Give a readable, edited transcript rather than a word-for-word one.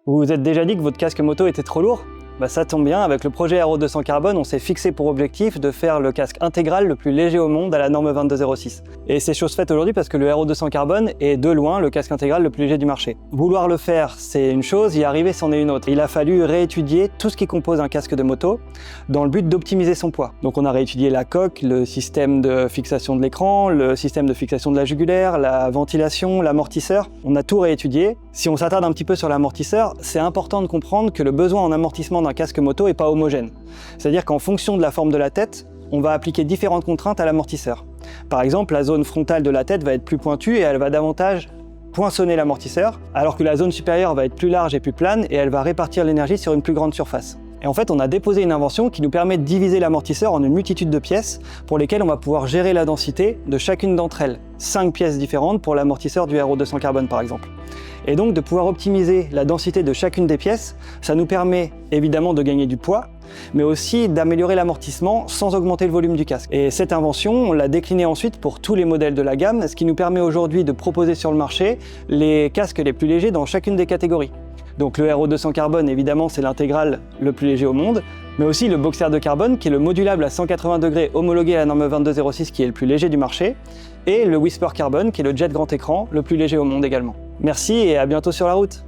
Vous vous êtes déjà dit que votre casque moto était trop lourd? Bah ça tombe bien, avec le projet Aero 200 Carbone, on s'est fixé pour objectif de faire le casque intégral le plus léger au monde à la norme 2206. Et c'est chose faite aujourd'hui parce que le Aero 200 Carbone est de loin le casque intégral le plus léger du marché. Vouloir le faire, c'est une chose, y arriver, c'en est une autre. Il a fallu réétudier tout ce qui compose un casque de moto dans le but d'optimiser son poids. Donc on a réétudié la coque, le système de fixation de l'écran, le système de fixation de la jugulaire, la ventilation, l'amortisseur. On a tout réétudié. Si on s'attarde un petit peu sur l'amortisseur, c'est important de comprendre que le besoin en amortissement d'un casque moto n'est pas homogène. C'est-à-dire qu'en fonction de la forme de la tête, on va appliquer différentes contraintes à l'amortisseur. Par exemple, la zone frontale de la tête va être plus pointue et elle va davantage poinçonner l'amortisseur, alors que la zone supérieure va être plus large et plus plane et elle va répartir l'énergie sur une plus grande surface. Et en fait, on a déposé une invention qui nous permet de diviser l'amortisseur en une multitude de pièces pour lesquelles on va pouvoir gérer la densité de chacune d'entre elles. 5 pièces différentes pour l'amortisseur du Aero 200 Carbone par exemple. Et donc de pouvoir optimiser la densité de chacune des pièces, ça nous permet évidemment de gagner du poids, mais aussi d'améliorer l'amortissement sans augmenter le volume du casque. Et cette invention, on l'a déclinée ensuite pour tous les modèles de la gamme, ce qui nous permet aujourd'hui de proposer sur le marché les casques les plus légers dans chacune des catégories. Donc le Aero 200 Carbone, évidemment, c'est l'intégral le plus léger au monde, mais aussi le Boxer de carbone, qui est le modulable à 180 degrés homologué à la norme 2206, qui est le plus léger du marché, et le Whisper Carbone, qui est le jet grand écran, le plus léger au monde également. Merci et à bientôt sur la route.